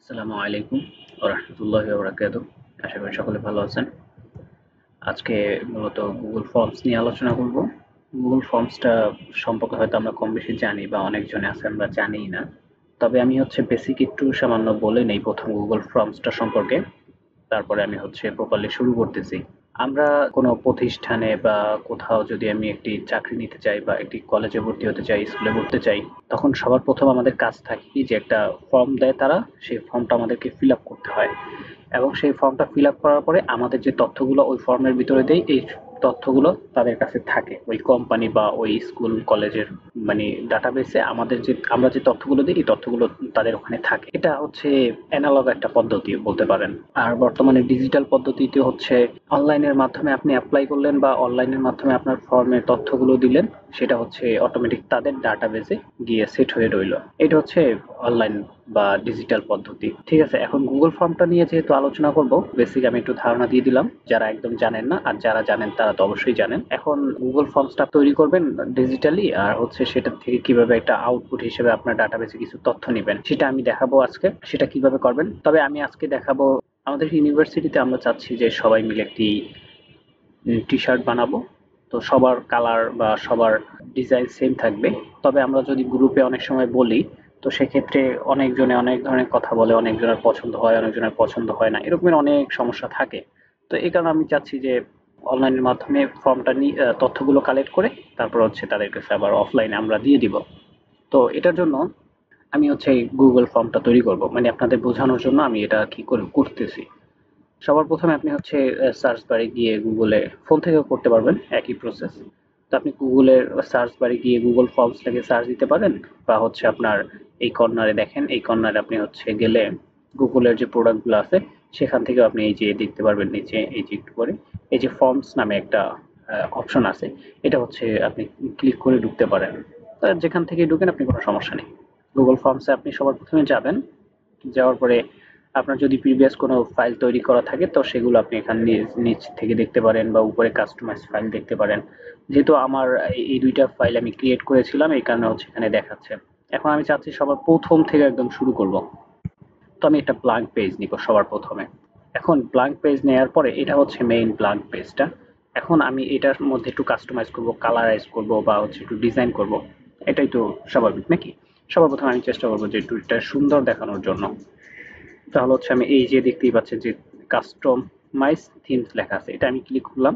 আসসালামু আলাইকুম ওয়া রাহমাতুল্লাহি ওয়া বারাকাতুহু। আশা করি সকলে ভালো আছেন। আজকে মূলত Google Forms নিয়ে আলোচনা করব। Google Formsটা সম্পর্কে হয়তো আমরা কম বেশি জানি বা অনেকজনে আছে আমরা জানিই না। তবে আমি বেসিক একটু সামান্য বলে নেই ১ম Google Formsটা সম্পর্কে। তারপরে আমি প্রপারলি শুরু করতেছি। আমরা কোনো প্রতিষ্ঠানে বা কোথাও যদি আমি একটি চাকরি নিতে চাই বা একটি কলেজে ভর্তি হতে চাই, স্কুলে ভর্তি চাই, তখন সবার প্রথম আমাদের কাজ থাকে কি যে একটা ফর্ম দেয় তারা, সেই ফর্মটা আমাদেরকে ফিল আপ করতে হয় এবং সেই ফর্মটা ফিল আপ করার পরে আমাদের যে তথ্যগুলো ওই ফর্মের ভিতরে দেই, এই তথ্যগুলো তাদের কাছে থাকে ওই কোম্পানি বা ওই স্কুল কলেজের মানে ডাটাবেসে আমাদের যে আমরা যে তথ্যগুলো দিই এই তথ্যগুলো তাদের ওখানে থাকে। এটা অ্যানালগ একটা পদ্ধতি বলতে পারেন। আর বর্তমানে ডিজিটাল পদ্ধতিতে অনলাইনের মাধ্যমে আপনি অ্যাপ্লাই করলেন বা অনলাইনের মাধ্যমে আপনার ফর্মের তথ্যগুলো দিলেন, সেটা অটোমেটিক তাদের ডাটাবেসে গিয়ে সেট হয়ে রইল। এটা অনলাইন বা ডিজিটাল পদ্ধতি। ঠিক আছে, এখন গুগল ফর্মটা নিয়ে যেহেতু আলোচনা করব, বেসিক আমি একটু ধারণা দিয়ে দিলাম যারা একদম জানেন না, আর যারা জানেন তারা তো অবশ্যই জানেন। এখন গুগল ফর্মসটা তৈরি করবেন ডিজিটালি, আর সেটা থেকে কিভাবে একটা আউটপুট হিসেবে আপনার ডাটাবেসে কিছু তথ্য নেবেন সেটা আমি দেখাবো আজকে। সেটা কিভাবে করবেন, তবে আমি আজকে দেখাবো আমাদের ইউনিভার্সিটিতে আমরা চাচ্ছি যে সবাই মিলে একটি টি শার্ট বানাবো। তো সবার কালার বা সবার ডিজাইন সেম থাকবে। তবে আমরা যদি গ্রুপে অনেক সময় বলি, তো সেক্ষেত্রে অনেকজনে অনেক ধরনের কথা বলে, অনেকজনের পছন্দ হয়, অনেকজনের পছন্দ হয় না, এরকমের অনেক সমস্যা থাকে। তো এই কারণে আমি চাচ্ছি যে অনলাইনের মাধ্যমে ফর্মটা নিয়ে তথ্যগুলো কালেক্ট করে তারপর তাদের কাছে আবার অফলাইনে আমরা দিয়ে দিব। তো এটার জন্য আমি গুগল ফর্মটা তৈরি করব, মানে আপনাদের বোঝানোর জন্য আমি এটা কি করে করতেছি। সবার প্রথমে আপনি সার্চ বারে গিয়ে গুগলে, ফোন থেকেও করতে পারবেন একই প্রসেস। তো আপনি গুগলের সার্চ বারে গিয়ে গুগল ফর্মস থেকে সার্চ দিতে পারেন, বা আপনার এই কর্নারে দেখেন, এই কর্নারে আপনি গেলে গুগলের যে প্রোডাক্টগুলো আছে সেখান থেকে আপনি এই যে দেখতে পারবেন নিচে এই যে একটু করে এই যে ফর্মস নামে একটা অপশন আছে। এটা আপনি ক্লিক করে ঢুকতে পারেন। যেখান থেকে ঢুকেন আপনি, কোনো সমস্যা নেই। গুগল ফর্মসে আপনি সবার প্রথমে যাবেন, যাওয়ার পরে আপনার যদি প্রিভিয়াস কোনো ফাইল তৈরি করা থাকে তো সেগুলো আপনি এখানে নিচ থেকে দেখতে পারেন, বা উপরে কাস্টমাইজ ফাইল দেখতে পারেন। যেহেতু আমার এই দুইটা ফাইল আমি ক্রিয়েট করেছিলাম, এই কারণে এখানে দেখাচ্ছে। এখন আমি চাচ্ছি সবার প্রথম থেকে একদম শুরু করব। তো আমি একটা ব্ল্যাঙ্ক পেজ নিব সবার প্রথমে। এখন ব্ল্যাঙ্ক পেজ নেওয়ার পরে এটা মেইন ব্ল্যাঙ্ক পেজটা। এখন আমি এটার মধ্যে একটু কাস্টমাইজ করব, কালারাইজ করব, বা একটু ডিজাইন করব। এটাই তো স্বাভাবিক নাকি? সবার প্রথমে আমি চেষ্টা করবো যে একটু এটা সুন্দর দেখানোর জন্য। তাহলে আমি এই যে দেখতেই পাচ্ছেন যে কাস্টমাইজ থিমস লেখা আছে, এটা আমি ক্লিক করলাম।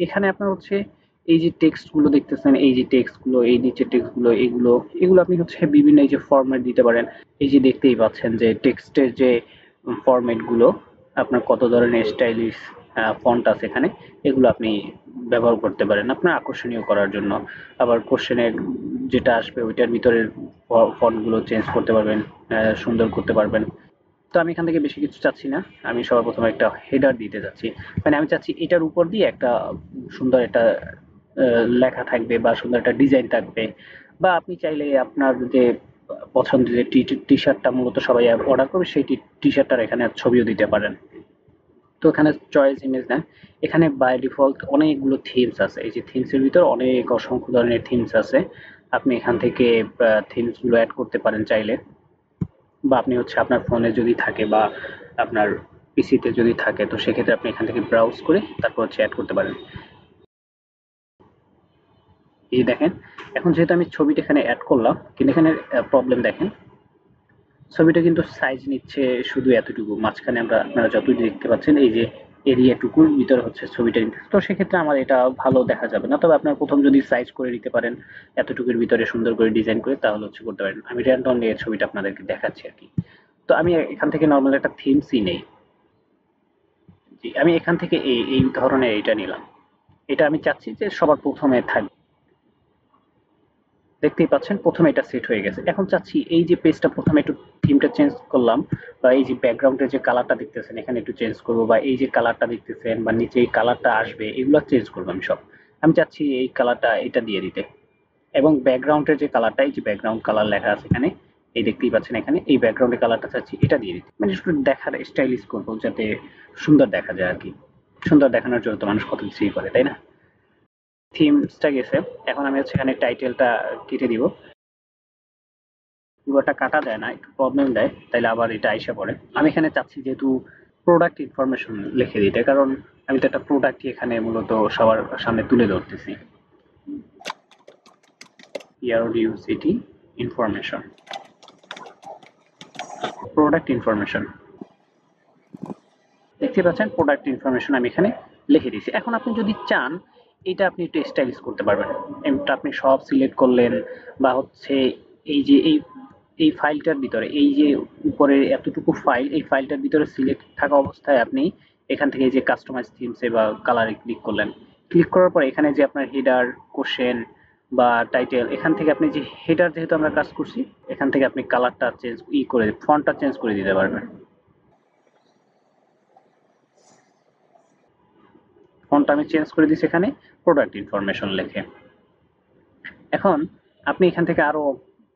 এখানে আপনার এই যে টেক্সট গুলো দেখতেছেন, এই যে টেক্সট গুলো, এই নিচের টেক্সট গুলো, এগুলো এগুলো আপনি বিভিন্ন এই যে ফরম্যাট দিতে পারেন। এই যে দেখতেই পাচ্ছেন যে টেক্সটের যে ফরম্যাট গুলো, আপনার কত ধরনের স্টাইলিশ ফন্ট আছে এখানে, এগুলো আপনি ব্যবহার করতে পারেন আপনার আকর্ষণীয় করার জন্য। আবার কোশ্চেনের যেটা আসবে ওইটার ভিতরের ফন্ট গুলো চেঞ্জ করতে পারবেন, সুন্দর করতে পারবেন। তো আমি এখান থেকে বেশি কিছু চাচ্ছি না। আমি সবার প্রথমে একটা হেডার দিতে চাচ্ছি, মানে আমি চাচ্ছি এটার উপর দিয়ে একটা সুন্দর একটা লেখা থাকবে বা সুন্দর একটা ডিজাইন থাকবে। বা আপনি চাইলে আপনার যে পছন্দের যে টি শার্টটা মূলত সবাই অর্ডার করবে, সেই টি শার্টটার এখানে ছবিও দিতে পারেন। তো এখানে চয়েস ইমেজ না, এখানে বাই ডিফল্ট অনেকগুলো থিমস আছে। এই যে থিমস এর ভিতর অনেক অসংখ্য ধরনের থিমস আছে। আপনি এখান থেকে থিমস গুলো অ্যাড করতে পারেন চাইলে, বা আপনি আপনার ফোনে যদি থাকে বা আপনার পিসিতে যদি থাকে তো সেক্ষেত্রে আপনি এখান থেকে ব্রাউজ করে তারপর অ্যাড করতে পারেন। এই যে দেখেন, এখন যেহেতু আমি ছবিটা এখানে অ্যাড করলাম, কিন্তু এখানে প্রবলেম দেখেন, ছবিটা কিন্তু সাইজ নিচ্ছে শুধু এতটুকু মাঝখানে। আপনারা যতটুকু দেখতে পাচ্ছেন এই যে এরিয়াটুকুর ভিতরে ছবিটা নিতে, তো সেক্ষেত্রে আমার এটা ভালো দেখা যাবে না। তবে আপনার প্রথম যদি সাইজ করে নিতে পারেন এতটুকুর ভিতরে সুন্দর করে ডিজাইন করে, তাহলে করতে পারেন। আমি র্যান্ডম নিয়ে ছবিটা আপনাদেরকে দেখাচ্ছি আর কি। তো আমি এখান থেকে নর্মাল একটা থিমসই নেই। জি, আমি এখান থেকে এই ধরনের এইটা নিলাম। এটা আমি চাচ্ছি যে সবার প্রথমে থাকবে। দেখতেই পাচ্ছেন প্রথমে এটা সেট হয়ে গেছে। এখন চাচ্ছি এই যে পেজটা প্রথমে একটু থিমটা চেঞ্জ করলাম, বা এই যে ব্যাকগ্রাউন্ডের যে কালারটা দেখতেছেন এখানে একটু চেঞ্জ করব, বা এই যে কালারটা দেখতেছেন বা নিচে এই কালারটা আসবে এগুলো চেঞ্জ করবো আমি সব। আমি চাচ্ছি এই কালারটা এটা দিয়ে দিতে, এবং ব্যাকগ্রাউন্ডের যে কালারটা, এই যে ব্যাকগ্রাউন্ড কালার লেখা আছে এখানে, এই দেখতেই পাচ্ছেন এখানে এই ব্যাকগ্রাউন্ডের কালারটা চাচ্ছি এটা দিয়ে দিতে, মানে একটু দেখার স্টাইলিশ করবো যাতে সুন্দর দেখা যায় আর কি। সুন্দর দেখানোর জন্য তো মানুষ কত কিছুই করে, তাই না? থিমসটা গেছে, এখন আমি এখানে টাইটেলটা কেটে দিব। পুরোটা কাটা যায় না, একটু প্রবলেম দেয়, তাইলে আবার এটা আইসা পড়ে। আমি এখানে চাচ্ছি যেহেতু প্রোডাক্ট ইনফরমেশন লিখে দিতে, কারণ আমি তো একটা প্রোডাক্টই এখানে মূলত সবার সামনে তুলে ধরতেছি। PRODUCT ইনফরমেশন, প্রোডাক্ট ইনফরমেশন, দেখতে পাচ্ছেন প্রোডাক্ট ইনফরমেশন আমি এখানে লিখে দিয়েছি। এখন আপনি যদি চান এটা আপনি একটু স্টাইলিশ করতে পারবেন। এটা আপনি সব সিলেক্ট করলেন, বা হচ্ছে এই যে এই ফাইলটার ভিতরে এই যে উপরে এতটুকু ফাইল, এই ফাইলটার ভিতরে সিলেক্ট থাকা অবস্থায় আপনি এখান থেকে যে কাস্টমাইজ থিমসে বা কালারে ক্লিক করলেন, ক্লিক করার পর এখানে যে আপনার হেডার, কোশ্চেন বা টাইটেল, এখান থেকে আপনি যে হেডার যেহেতু আমরা কাজ করছি, এখান থেকে আপনি কালারটা চেঞ্জ করে ফন্টটা চেঞ্জ করে দিতে পারবেন। ফন্টটা আমি চেঞ্জ করে দিয়েছি এখানে প্রোডাক্ট ইনফরমেশন লিখে। এখন আপনি এখান থেকে আরো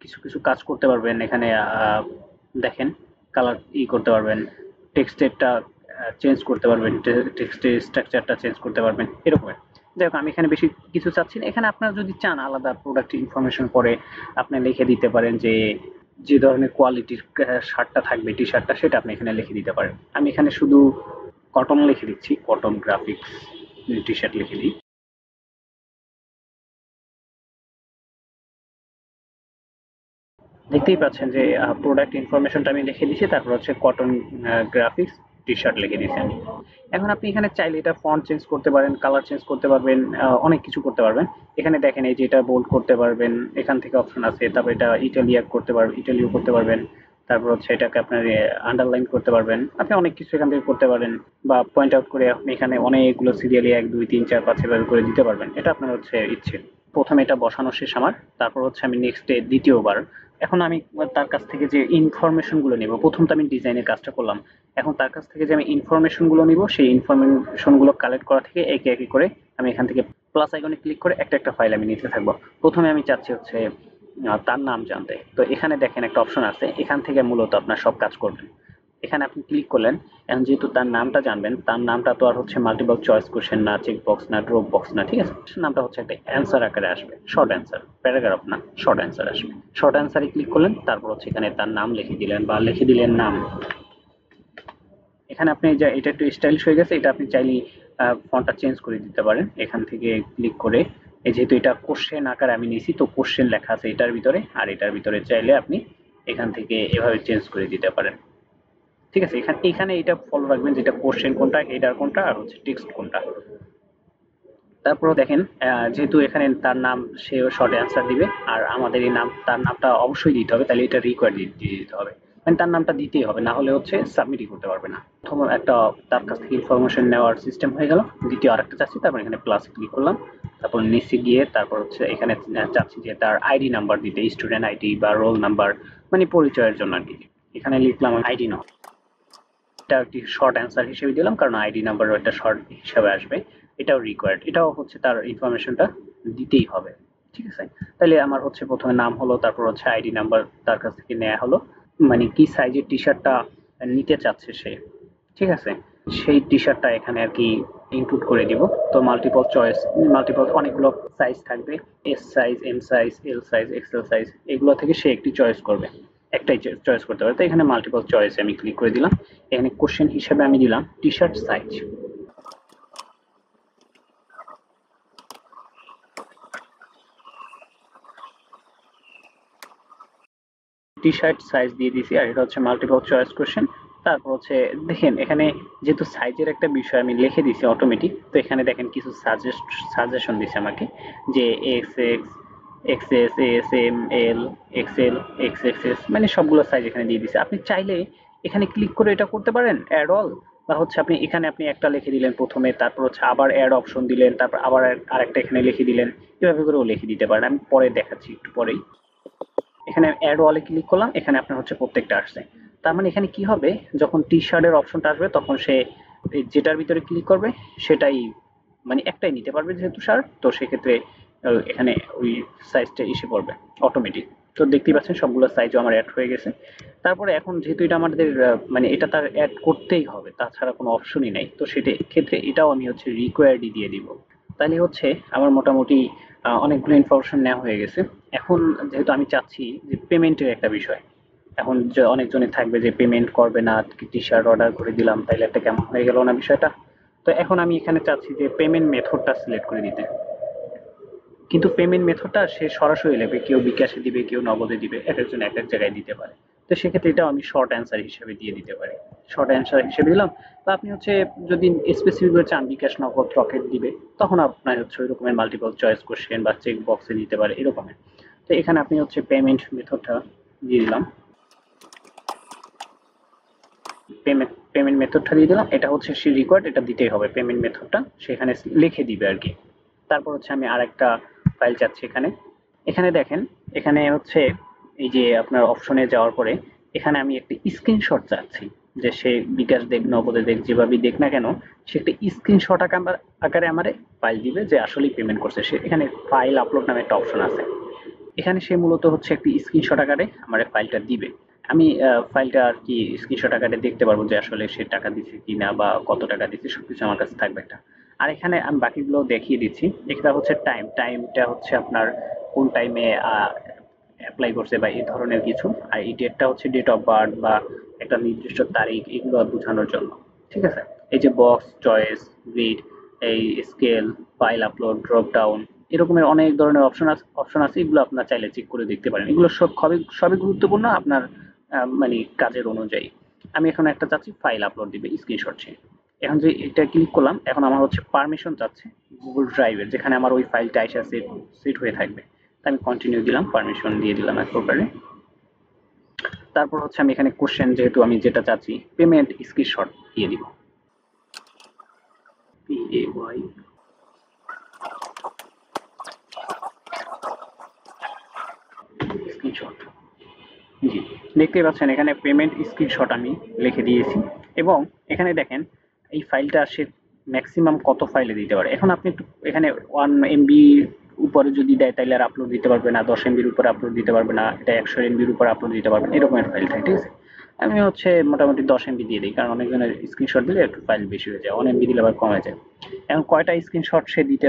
কিছু কিছু কাজ করতে পারবেন। এখানে দেখেন কালার করতে পারবেন, টেক্সটেরটা চেঞ্জ করতে পারবেন, টেক্সটের স্ট্রাকচারটা চেঞ্জ করতে পারবেন, এরকম। যাই হোক, আমি এখানে বেশি কিছু চাচ্ছি না। এখানে আপনারা যদি চান আলাদা প্রোডাক্ট ইনফরমেশন পরে আপনি লিখে দিতে পারেন যে যে ধরনের কোয়ালিটির শার্টটা থাকবে, টি শার্টটা, সেটা আপনি এখানে লিখে দিতে পারেন। আমি এখানে শুধু কটন লিখে দিচ্ছি, কটন গ্রাফিক্স টি শার্ট লিখে দিই। দেখতেই পাচ্ছেন যে প্রোডাক্ট ইনফরমেশনটা আমি লিখে দিয়েছি, তারপর হচ্ছে কটন গ্রাফিক্স টি শার্ট লিখে দিয়েছি আমি। এখন আপনি এখানে চাইলে এটা ফন্ট চেঞ্জ করতে পারেন, কালার চেঞ্জ করতে পারবেন, অনেক কিছু করতে পারবেন। এখানে দেখেন এই যে এটা বোল্ড করতে পারবেন, এখান থেকে অপশন আছে। তারপর এটা ইটালিয়া করতে পারবেন, ইটালিও করতে পারবেন। তারপর হচ্ছে এটাকে আপনার আন্ডারলাইন করতে পারবেন, আপনি অনেক কিছু এখান থেকে করতে পারেন। বা পয়েন্ট আউট করে আপনি এখানে অনেকগুলো সিরিয়ালি 1 2 3 4 5 এভাবে করে দিতে পারবেন, এটা আপনার হচ্ছে ইচ্ছে। প্রথমে এটা বসানো শেষ আমার, তারপর হচ্ছে আমি নেক্সট ডে দ্বিতীয়বার এখন আমি তার কাছ থেকে যে ইনফরমেশন গুলো নিব, প্রথম তো আমি ডিজাইনের কাজটা করলাম, এখন তার কাছ থেকে যে আমি ইনফরমেশন গুলো নিব, সেই ইনফরমেশন গুলো কালেক্ট করা থেকে একে একে করে আমি এখান থেকে প্লাস আইকনে ক্লিক করে একটা একটা ফাইল আমি নিতে থাকবো। প্রথমে আমি চাচ্ছি হচ্ছে তার নাম জানতে, তো এখানে দেখেন একটা অপশন আছে, এখান থেকে মূলত আপনার সব কাজ করবেন। এখানে আপনি ক্লিক করলেন, এখন যেহেতু তার নামটা জানবেন, তার নামটা তো আর হচ্ছে মাল্টিপল চয়েস কোশ্চেন না, চেক বক্স না, ড্রপ বক্স না, ঠিক আছে? নামটা হচ্ছে একটা অ্যান্সার আকারে আসবে, শর্ট অ্যান্সার, প্যারাগ্রাফ না, শর্ট অ্যান্সার আসবে। শর্ট অ্যান্সারে ক্লিক করলেন, তারপর হচ্ছে এখানে তার নাম লিখে দিলেন বা লিখে দিলেন নাম। এখানে আপনি যে এটা একটু স্টাইলিশ হয়ে গেছে, এটা আপনি চাইলে ফন্টটা চেঞ্জ করে দিতে পারেন এখান থেকে ক্লিক করে। এই যেহেতু এটা কোশ্চেন আকারে আমি নিয়েছি, তো কোশ্চেন লেখা আছে এটার ভিতরে, আর এটার ভিতরে চাইলে আপনি এখান থেকে এভাবে চেঞ্জ করে দিতে পারেন। ঠিক আছে? এখানে এখানে এটা ফলো রাখবেন যেটা কোশ্চেন কোনটা, হেডার কোনটা, আর হচ্ছে টেক্সট কোনটা। তারপর দেখেন যেহেতু এখানে তার নাম, সে শর্ট অ্যান্সার দিবে, আর আমাদের এই নাম, তার নামটা অবশ্যই দিতে হবে, তাহলে এটা রিকোয়ার দিয়ে দিতে হবে, মানে তার নামটা দিতেই হবে, না হলে হচ্ছে সাবমিটই করতে পারবে না। প্রথম একটা তার কাছ থেকে ইনফরমেশন নেওয়ার সিস্টেম হয়ে গেল। দ্বিতীয় আরেকটা চাচ্ছি, তারপর এখানে প্লাস ক্লিক করলাম, তারপর নিচে গিয়ে তারপর হচ্ছে এখানে চাচ্ছি যে তার আইডি নাম্বার দিতে, স্টুডেন্ট আইডি বা রোল নাম্বার, মানে পরিচয়ের জন্য আর কি। এখানে লিখলাম আইডি নাও, এটা একটি শর্ট অ্যান্সার হিসেবে দিলাম, কারণ আইডি নাম্বারও একটা শর্ট হিসেবে আসবে। এটাও রিকোয়ার্ড, এটাও হচ্ছে তার ইনফরমেশনটা দিতেই হবে। ঠিক আছে? তাহলে আমার হচ্ছে প্রথমে নাম হলো, তারপর হচ্ছে আইডি নাম্বার তার কাছ থেকে নেওয়া হলো, মানে কি সাইজের টি শার্টটা নিতে চাচ্ছে সে। ঠিক আছে? সেই টি শার্টটা এখানে আর কি ইনপুট করে দিব। তো মাল্টিপল চয়েস, মাল্টিপল অনেকগুলো সাইজ থাকবে, S size, M size, L size, XL size, এগুলো থেকে সে একটি চয়েস করবে, একটাই চয়েস করতে পারে। তো এখানে মাল্টিপল চয়েস আমি ক্লিক করে দিলাম। এখানে কোশ্চেন হিসেবে আমি দিলাম T shirt size. T shirt size দিয়ে দিছি, আর এটা হচ্ছে মাল্টিপল চয়েস কোশ্চেন। তারপর হচ্ছে দেখেন এখানে যেহেতু সাইজের একটা বিষয় আমি লিখে দিছি অটোমেটিক, তো এখানে দেখেন কিছু সাজেশন দিছে আমাকে, যে X X, X S, S M, L, XL, X XS, মানে সবগুলো সাইজ এখানে দিয়ে দিছে। আপনি চাইলে এখানে ক্লিক করে এটা করতে পারেন অ্যাড অল, বা হচ্ছে আপনি এখানে আপনি একটা লিখে দিলেন প্রথমে, তারপর হচ্ছে আবার অ্যাড অপশন দিলেন, তারপর আবার আরেকটা এখানে লিখে দিলেন, এভাবে করেও লিখে দিতে পারেন। আমি পরে দেখাচ্ছি একটু পরেই। এখানে অ্যাড ওয়ালে ক্লিক করলাম, এখানে আপনার হচ্ছে প্রত্যেকটা আসছে। তার মানে এখানে কি হবে, যখন টি শার্টের অপশনটা আসবে তখন সে যেটার ভিতরে ক্লিক করবে সেটাই, মানে একটাই নিতে পারবে যেহেতু শার্ট, তো সেক্ষেত্রে এখানে ওই সাইজটা এসে পড়বে অটোমেটিক। তো দেখতেই পাচ্ছেন সবগুলো সাইজও আমার অ্যাড হয়ে গেছে। তারপরে এখন যেহেতু এটা আমাদের মানে এটা তার অ্যাড করতেই হবে, তাছাড়া কোনো অপশনই নাই, তো সেটা ক্ষেত্রে এটাও আমি হচ্ছে রিকোয়ার্ডই দিয়ে দিব। তাহলে হচ্ছে আমার মোটামুটি অনেকগুলো ইনফরমেশন নেওয়া হয়ে গেছে। এখন যেহেতু আমি চাচ্ছি যে পেমেন্টের একটা বিষয়, এখন যে অনেকজনের থাকবে যে পেমেন্ট করবে না, টি শার্ট অর্ডার করে দিলাম তাইলে একটা কেমন হয়ে গেল না বিষয়টা। তো এখন আমি এখানে চাচ্ছি যে পেমেন্ট মেথডটা সিলেক্ট করে দিতে, কিন্তু পেমেন্ট মেথডটা সে সরাসরি নেবে, কেউ বিকাশে দিবে, কেউ নগদে দিবে, এক একজন এক এক জায়গায় দিতে পারে। তো সেক্ষেত্রে এটাও আমি শর্ট অ্যান্সার হিসেবে দিয়ে দিতে পারি, শর্ট অ্যান্সার হিসেবে দিলাম। বা আপনি হচ্ছে যদি স্পেসিফিক ভাবে চান বিকাশ, নগদ, রকেট দিবে, তখন আপনার হচ্ছে ওই রকমের মাল্টিপল চয়েস কোশ্চেন বা চেক বক্সে দিতে পারে এরকমের। তো এখানে আপনি হচ্ছে পেমেন্ট মেথডটা দিয়ে দিলাম, পেমেন্ট পেমেন্ট মেথডটা দিয়ে দিলাম, এটা হচ্ছে সে রিকোয়ার্ড, এটা দিতেই হবে পেমেন্ট মেথডটা, সেখানে লিখে দিবে আর কি। তারপর হচ্ছে আমি আরেকটা ফাইল চাচ্ছি এখানে। এখানে দেখেন, এখানে হচ্ছে এই যে আপনার অপশনে যাওয়ার পরে এখানে আমি একটা স্ক্রিনশট চাচ্ছি, যে সে বিকাশ দেখ, নগদে দেখ, যেভাবেই দেখ না কেন, সে একটা স্ক্রিনশট আকারে আমারে ফাইল দিবে যে আসলেই পেমেন্ট করছে সে। এখানে ফাইল আপলোড নামে একটা অপশন আছে, এখানে সে মূলত হচ্ছে একটি স্ক্রিনশট আকারে আমার ফাইলটা দিবে। আমি ফাইলটা আর কি স্ক্রিনশট আকারে দেখতে পারবো যে আসলে সে টাকা দিচ্ছে কিনা বা কত টাকা দিচ্ছে, সবকিছু আমার কাছে থাকবে একটা। আর এখানে আমি বাকিগুলো দেখিয়ে দিচ্ছি। এটা হচ্ছে টাইমটা হচ্ছে আপনার কোন টাইমে অ্যাপ্লাই করছে বা এই ধরনের কিছু। আর এই ডেটটা হচ্ছে ডেট অফ বার্থ বা একটা নির্দিষ্ট তারিখ, এগুলো বোঝানোর জন্য। ঠিক আছে, এই যে বক্স, চয়েস, গ্রিড, এই scale, file upload, drop down, এরকমের অনেক ধরনের অপশন আছে, এগুলো আপনার চাইলে চেক করে দেখতে পারেন। এগুলো সবই গুরুত্বপূর্ণ আপনার মানে কাজের অনুযায়ী। আমি এখন একটা চাচ্ছি ফাইল আপলোড দিবে স্ক্রিনশট সে। এখন যে এটা ক্লিক করলাম, এখন আমার হচ্ছে পারমিশন চাচ্ছে গুগল ড্রাইভের, যেখানে আমার ওই ফাইলটা এসে সেট হয়ে থাকবে। তা আমি কন্টিনিউ দিলাম, পারমিশন দিয়ে দিলাম এক প্রকারে। তারপর হচ্ছে আমি এখানে কোশ্চেন, যেহেতু আমি যেটা চাচ্ছি পেমেন্ট স্ক্রিনশট দিয়ে দিব, PAY স্ক্রিনশট। জি, দেখতেই পাচ্ছেন এখানে পেমেন্ট স্ক্রিনশট আমি লিখে দিয়েছি। এবং এখানে দেখেন এই ফাইলটা সে ম্যাক্সিমাম কত ফাইলে দিতে পারে। এখন আপনি একটু এখানে 1 MB উপরে যদি দেয় তাহলে আর আপলোড দিতে পারবে না, 10 MBর উপরে আপলোড দিতে পারবে না, এটা 100 MBর উপরে আপলোড দিতে পারবে না, এরকমের ফাইল থাকে। ঠিক আছে, আমি হচ্ছে মোটামুটি 10 MB দিয়ে দিই, কারণ অনেকজনের স্ক্রিনশট দিলে একটু ফাইল বেশি হয়ে যায়, 1 MB দিলে আবার কমে যায়। এখন কয়টা স্ক্রিনশট সে দিতে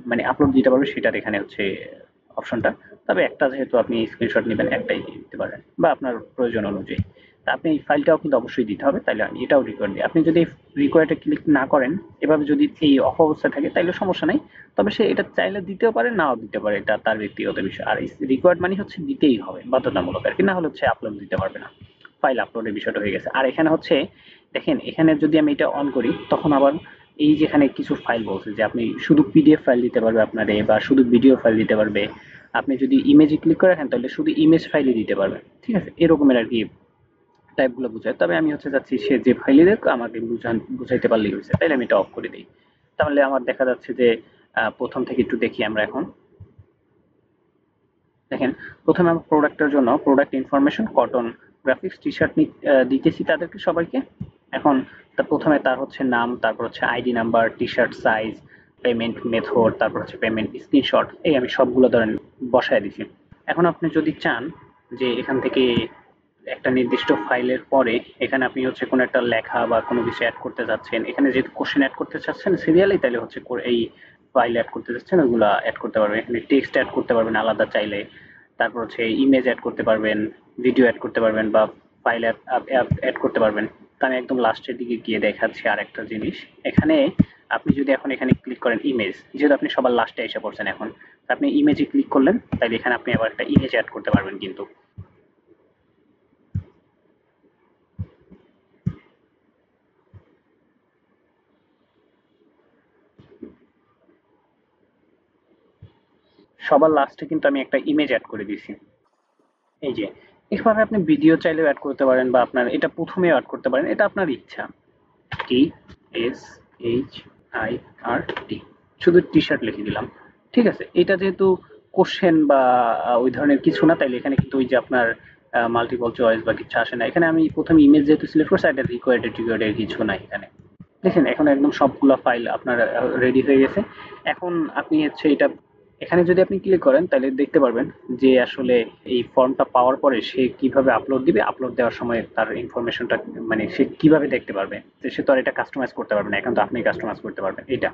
মানে আপলোড দিতে পারবে সেটার এখানে হচ্ছে অপশনটা। তবে একটা যেহেতু আপনি স্ক্রিনশট নেবেন, একটাই দিয়ে দিতে পারেন বা আপনার প্রয়োজন অনুযায়ী। তা আপনি এই ফাইলটাও কিন্তু অবশ্যই দিতে হবে, তাইলে আমি এটাও রিকোয়ার্ড দিই। আপনি যদি রিকোয়ার্ডে ক্লিক না করেন, এভাবে যদি এই অফ অবস্থায় থাকে তাইলে সমস্যা নাই। তবে সে এটা চাইলে দিতেও পারে, নাও দিতে পারে, এটা তার ব্যক্তিগত বিষয়। আর রিকোয়ার্ড মানে হচ্ছে দিতেই হবে বাধ্যতামূলক আর কি, না হলে হচ্ছে আপলোড দিতে পারবে না। ফাইল আপলোডের বিষয়টা হয়ে গেছে। আর এখানে হচ্ছে দেখেন, এখানে যদি আমি এটা অন করি তখন আবার এই যেখানে কিছু ফাইল বলছে যে আপনি শুধু পিডিএফ ফাইল দিতে পারবে আপনারে, বা শুধু ভিডিও ফাইল দিতে পারবে। আপনি যদি ইমেজে ক্লিক করে রাখেন তাহলে শুধু ইমেজ ফাইলই দিতে পারবে। ঠিক আছে, এরকমের আর কি টাইপগুলো বোঝায়। তবে আমি হচ্ছে চাচ্ছি সে যে ফাইলই দেখ আমাকে বুঝাইতে পারলেই হয়েছে, তাইলে আমি এটা অফ করে দিই। তাহলে আমার দেখা যাচ্ছে যে প্রথম থেকে একটু দেখি আমরা এখন। দেখেন, প্রথমে আমরা প্রোডাক্টের জন্য product information, cotton graphics T shirt দিতেছি তাদেরকে সবাইকে। এখন প্রথমে তার হচ্ছে নাম, তারপর হচ্ছে ID number, T shirt size, payment method, তারপর হচ্ছে পেমেন্ট স্ক্রিনশট, এই আমি সবগুলো ধরেন বসায় দিছি। এখন আপনি যদি চান যে এখান থেকে একটা নির্দিষ্ট ফাইলের পরে এখানে আপনি হচ্ছে কোনো একটা লেখা বা কোনো কিছু অ্যাড করতে চাচ্ছেন, এখানে যেহেতু কোশ্চেন অ্যাড করতে চাচ্ছেন সিরিয়ালি, তাহলে হচ্ছে এই ফাইল অ্যাড করতে চাচ্ছেন ওগুলো অ্যাড করতে পারবেন। এখানে টেক্সট অ্যাড করতে পারবেন আলাদা চাইলে, তারপর হচ্ছে ইমেজ অ্যাড করতে পারবেন, ভিডিও অ্যাড করতে পারবেন, বা ফাইল অ্যাড করতে পারবেন। তো আমি একদম লাস্টের দিকে গিয়ে দেখাচ্ছি আরেকটা জিনিস। এখানে আপনি যদি এখন এখানে ক্লিক করেন ইমেজ, যেহেতু আপনি সবার লাস্টে এসে পড়ছেন এখন, আপনি ইমেজে ক্লিক করলেন, তাইলে এখানে আপনি আবার একটা ইমেজ অ্যাড করতে পারবেন। কিন্তু সবার লাস্টে কিন্তু আমি একটা ইমেজ অ্যাড করে দিয়েছি। এই যে এভাবে আপনি ভিডিও চাইলেও অ্যাড করতে পারেন, বা আপনার এটা প্রথমেও অ্যাড করতে পারেন, এটা আপনার ইচ্ছা। TSHIRT, শুধু টি শার্ট লিখে দিলাম। ঠিক আছে, এটা যেহেতু কোশ্চেন বা ওই ধরনের কিছু না, তাইলে এখানে কিন্তু ওই যে আপনার মাল্টিপল চয়েস বা কিছু আসে না। এখানে আমি প্রথমে ইমেজ যেহেতু সিলেক্ট করছি, এটা রিকোয়ার্ডের কিছু নাই এখানে। দেখেন এখন একদম সবগুলো ফাইল আপনার রেডি হয়ে গেছে। এখন আপনি হচ্ছে এটা এখানে যদি আপনি ক্লিক করেন তাহলে দেখতে পারবেন যে আসলে এই ফর্মটা পাওয়ার পরে সে কিভাবে আপলোড দিবে, আপলোড দেওয়ার সময় তার ইনফরমেশনটা মানে সে কিভাবে দেখতে পারবে। তো সে তো আর এটা কাস্টমাইজ করতে পারবে না, এখন তো আপনি কাস্টমাইজ করতে পারবেন এটা।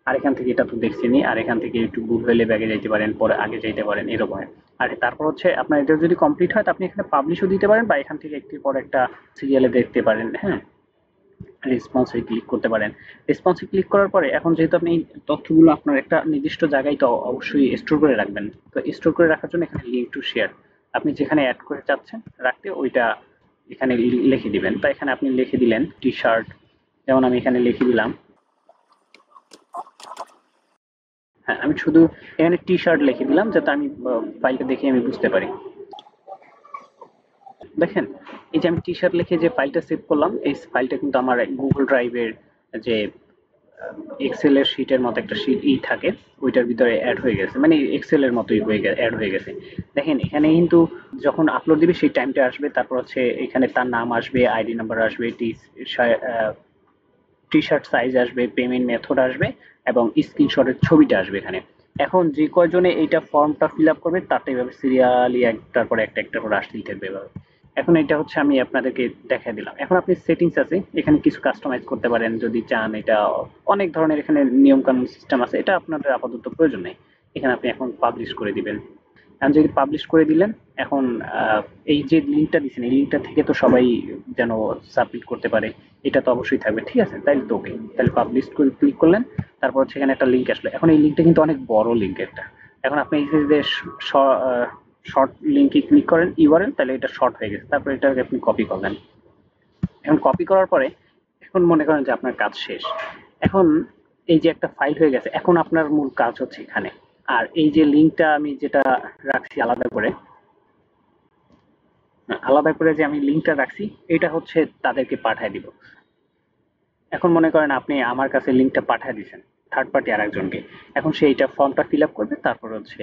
আর এখান থেকে এটা তো দেখছেনই, আর এখান থেকে একটু গুগলে ব্যাগে যাইতে পারেন, পরে আগে যাইতে পারেন এরকম। আর তারপর হচ্ছে আপনার এটা যদি কমপ্লিট হয় তো আপনি এখানে পাবলিশও দিতে পারেন, বা এখান থেকে একটির পর একটা সিরিয়ালে দেখতে পারেন। হ্যাঁ, রেসপন্সে ক্লিক করতে পারেন। রেসপন্সে ক্লিক করার পরে এখন যেহেতু আপনি এই তথ্যগুলো আপনার একটা নির্দিষ্ট জায়গায় তো অবশ্যই স্টোর করে রাখবেন। তো স্টোর করে রাখার জন্য এখানে লিঙ্ক টু শেয়ার, আপনি যেখানে অ্যাড করে চাচ্ছেন রাখতে ওইটা এখানে লিখে দিবেন। তো এখানে আপনি লিখে দিলেন টি শার্ট, যেমন আমি এখানে লিখে দিলাম। হ্যাঁ, আমি শুধু এখানে টি শার্ট লিখে দিলাম যাতে আমি ফাইলটা দেখে আমি বুঝতে পারি। দেখেন, এই যে আমি টি শার্ট লিখে যে ফাইলটা সেভ করলাম, এই ফাইলটা কিন্তু আমার গুগল ড্রাইভের যে এক্সেল এর শীটের মতো একটা শীট থাকে, ওইটার ভিতরে অ্যাড হয়ে গেছে, মানে এক্সেল এর মতোই হয়ে গেছে, অ্যাড হয়ে গেছে। দেখেন এখানে কিন্তু যখন আপলোড দিবে সেই টাইমটা আসবে, তারপর হচ্ছে এখানে তার নাম আসবে, আইডি নাম্বার আসবে, টি শার্ট সাইজ আসবে, পেমেন্ট মেথড আসবে, এবং স্ক্রিনশটের ছবিটা আসবে এখানে। এখন যে কয়জনে এইটা ফর্মটা ফিল আপ করবে তারটা এভাবে সিরিয়ালি একটার পর একটা একটার পর আসতেই থাকবে এভাবে। এখন এটা হচ্ছে আমি আপনাদেরকে দেখা দিলাম। এখন আপনি সেটিংস আছে, এখানে কিছু কাস্টমাইজ করতে পারেন যদি চান। এটা অনেক ধরনের এখানে নিয়ম কানুন সিস্টেম আছে, এটা আপনাদের আপাতত প্রয়োজন নেই। এখানে আপনি এখন পাবলিশ করে দিবেন। এখন যদি পাবলিশ করে দিলেন, এখন এই যে লিঙ্কটা দিচ্ছেন এই লিঙ্কটা থেকে তো সবাই যেন সাবমিট করতে পারে, এটা তো অবশ্যই থাকবে। ঠিক আছে, তাইলে তো ওকে, তাহলে পাবলিশ করে ক্লিক করলেন। তারপর হচ্ছে এখানে একটা লিঙ্ক আসলো। এখন এই লিঙ্কটা কিন্তু অনেক বড় লিঙ্ক একটা। এখন আপনি এই যে শর্ট লিঙ্কে ক্লিক করেন ইউআরএল, তাহলে এটা শর্ট হয়ে গেছে। তারপর এটাকে আপনি কপি করলেন। এখন কপি করার পরে এখন মনে করেন যে আপনার কাজ শেষ। এখন এই যে একটা ফাইল হয়ে গেছে, এখন আপনার মূল কাজ হচ্ছে এখানে। আর এই যে লিঙ্কটা আমি যেটা রাখছি আলাদা করে, যে আমি লিঙ্কটা রাখছি, এটা হচ্ছে তাদেরকে পাঠিয়ে দিব। এখন মনে করেন আপনি আমার কাছে লিঙ্কটা পাঠিয়ে দিয়েছেন থার্ড পার্টি আর একজনকে। এখন সে এইটা ফর্মটা ফিল আপ করবে, তারপর হচ্ছে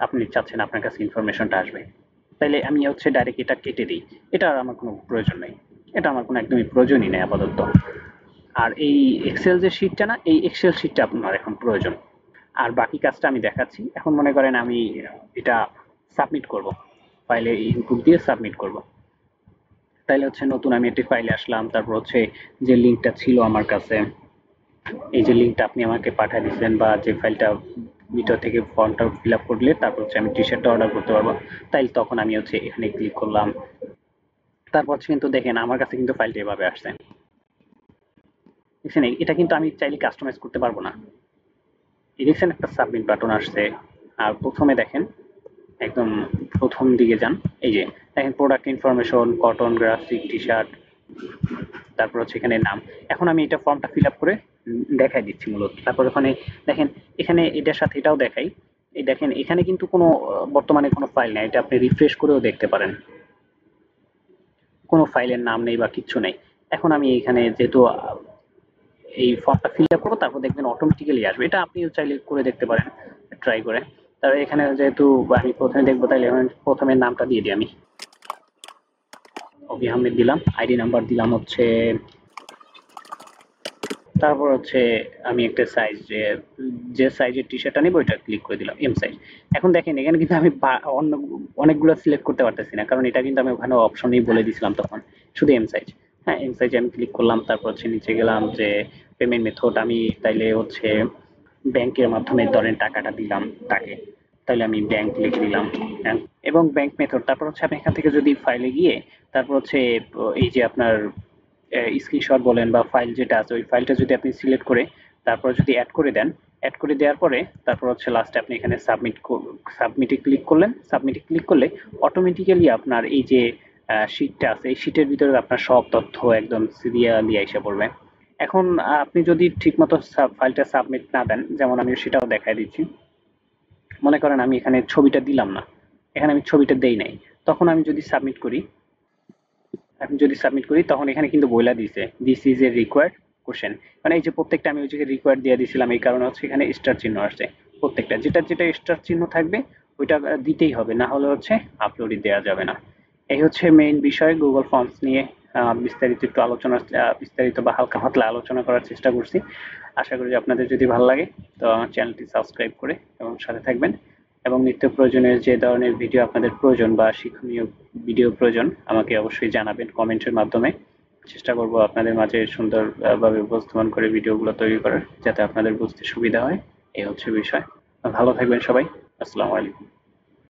আপনি চাচ্ছেন আপনার কাছে ইনফরমেশনটা আসবে। তাইলে আমি হচ্ছে ডাইরেক্ট এটা কেটে দিই, এটা আর আমার কোনো প্রয়োজন নেই, এটা আমার কোনো একদমই প্রয়োজনই নেই আপাতত। আর এই এক্সেল যে শিটটা না, এই এক্সেল শিটটা আপনার এখন প্রয়োজন। আর বাকি কাজটা আমি দেখাচ্ছি। এখন মনে করেন আমি এটা সাবমিট করব, ফাইলে ইনপুট দিয়ে সাবমিট করব। তাইলে হচ্ছে নতুন আমি একটি ফাইলে আসলাম, তারপর হচ্ছে যে লিঙ্কটা ছিল আমার কাছে, এই যে লিঙ্কটা আপনি আমাকে পাঠিয়ে দিচ্ছেন, বা যে ফাইলটা ভিতর থেকে ফর্মটা ফিল আপ করলে তারপর হচ্ছে আমি টি শার্টটা অর্ডার করতে পারবো। তাইলে তখন আমি হচ্ছে এখানে ক্লিক করলাম। তারপর হচ্ছে কিন্তু দেখেন আমার কাছে কিন্তু ফাইলটা এভাবে আসছে। দেখছেন, এটা কিন্তু আমি চাইলে কাস্টমাইজ করতে পারবো না। এই দেখছেন একটা সাবমিট বাটন আসছে। আর প্রথমে দেখেন, একদম প্রথম দিকে যান, এই যে দেখেন product information, cotton graphic T shirt, তারপর হচ্ছে এখানে নাম। এখন আমি এটা ফর্মটা ফিল আপ করে দেখাই দিচ্ছি মূলত। তারপর ওখানে দেখেন, এখানে এটার সাথে এটাও দেখাই। এই দেখেন এখানে কিন্তু কোনো বর্তমানে কোনো ফাইল নেই, এটা আপনি রিফ্রেশ করেও দেখতে পারেন, কোনো ফাইলের নাম নেই বা কিচ্ছু নেই। এখন আমি এখানে যেহেতু এই ফর্মটা ফিল আপ করবো, তারপর দেখবেন অটোমেটিক্যালি আসবে। এটা আপনিও চাইলে করে দেখতে পারেন, ট্রাই করে। তারপর এখানে যেহেতু আমি প্রথমে দেখবো, তাইলে প্রথমে নামটা দিয়ে দিই আমি, অভি আহমেদ দিলাম। আইডি নাম্বার দিলাম হচ্ছে, তারপর হচ্ছে আমি একটা সাইজ, যে সাইজের টি শার্টটা নিবো ওইটা ক্লিক করে দিলাম এম সাইজ। এখন দেখেন এখানে কিন্তু আমি অন্য অনেকগুলো সিলেক্ট করতে পারতেছি না, কারণ এটা কিন্তু আমি ওখানে অপশনেই বলে দিয়েছিলাম তখন শুধু এম সাইজ। হ্যাঁ, এম সাইজে আমি ক্লিক করলাম। তারপর হচ্ছে নিচে গেলাম যে পেমেন্ট মেথড, আমি তাইলে হচ্ছে ব্যাংকের মাধ্যমে ধরেন টাকাটা দিলাম তাকে, তাহলে আমি ব্যাংক লিখে দিলাম। হ্যাঁ, এবং ব্যাংক মেথড। তারপর হচ্ছে আপনি এখান থেকে যদি ফাইলে গিয়ে তারপর হচ্ছে এই যে আপনার স্ক্রিনশট বলেন বা ফাইল যেটা আছে, ওই ফাইলটা যদি আপনি সিলেক্ট করে তারপর যদি অ্যাড করে দেন, অ্যাড করে দেওয়ার পরে তারপর হচ্ছে লাস্টে আপনি এখানে সাবমিটে ক্লিক করলেন। সাবমিটে ক্লিক করলে অটোমেটিক্যালি আপনার এই যে শিটটা আছে, এই শিটের ভিতরে আপনার সব তথ্য একদম সিরিয়ালি এসে পড়বে। এখন আপনি যদি ঠিকমতো ফাইলটা সাবমিট না দেন, যেমন আমি সেটাও দেখাই দিচ্ছি। মনে করেন আমি এখানে ছবিটা দিলাম না, এখানে আমি ছবিটা দেই নাই, তখন আমি যদি সাবমিট করি, তখন এখানে কিন্তু বইলা দিছে this is a required question. মানে এই যে প্রত্যেকটা আমি ওই যে রিকোয়ার্ড দিয়ে দিয়েছিলাম, এই কারণে হচ্ছে এখানে স্টার চিহ্ন আসছে। প্রত্যেকটা যেটা যেটা স্টার চিহ্ন থাকবে ওইটা দিতেই হবে, না হলে হচ্ছে আপলোডই দেওয়া যাবে না। এই হচ্ছে মেইন বিষয় গুগল ফর্মস নিয়ে বিস্তারিত একটু আলোচনা, বিস্তারিত বা হালকা পাতলা আলোচনা করার চেষ্টা করছি। আশা করি যে আপনাদের যদি ভালো লাগে তো আমার চ্যানেলটি সাবস্ক্রাইব করে এবং সাথে থাকবেন। এবং নিত্য প্রয়োজনীয় যে ধরনের ভিডিও আপনাদের প্রয়োজন বা শিক্ষণীয় ভিডিও প্রয়োজন আমাকে অবশ্যই জানাবেন কমেন্টের মাধ্যমে। চেষ্টা করব আপনাদের মাঝে সুন্দরভাবে উপস্থাপন করে ভিডিওগুলো তৈরি করার, যাতে আপনাদের বুঝতে সুবিধা হয়। এই হচ্ছে বিষয়। ভালো থাকবেন সবাই। আসসালামু আলাইকুম।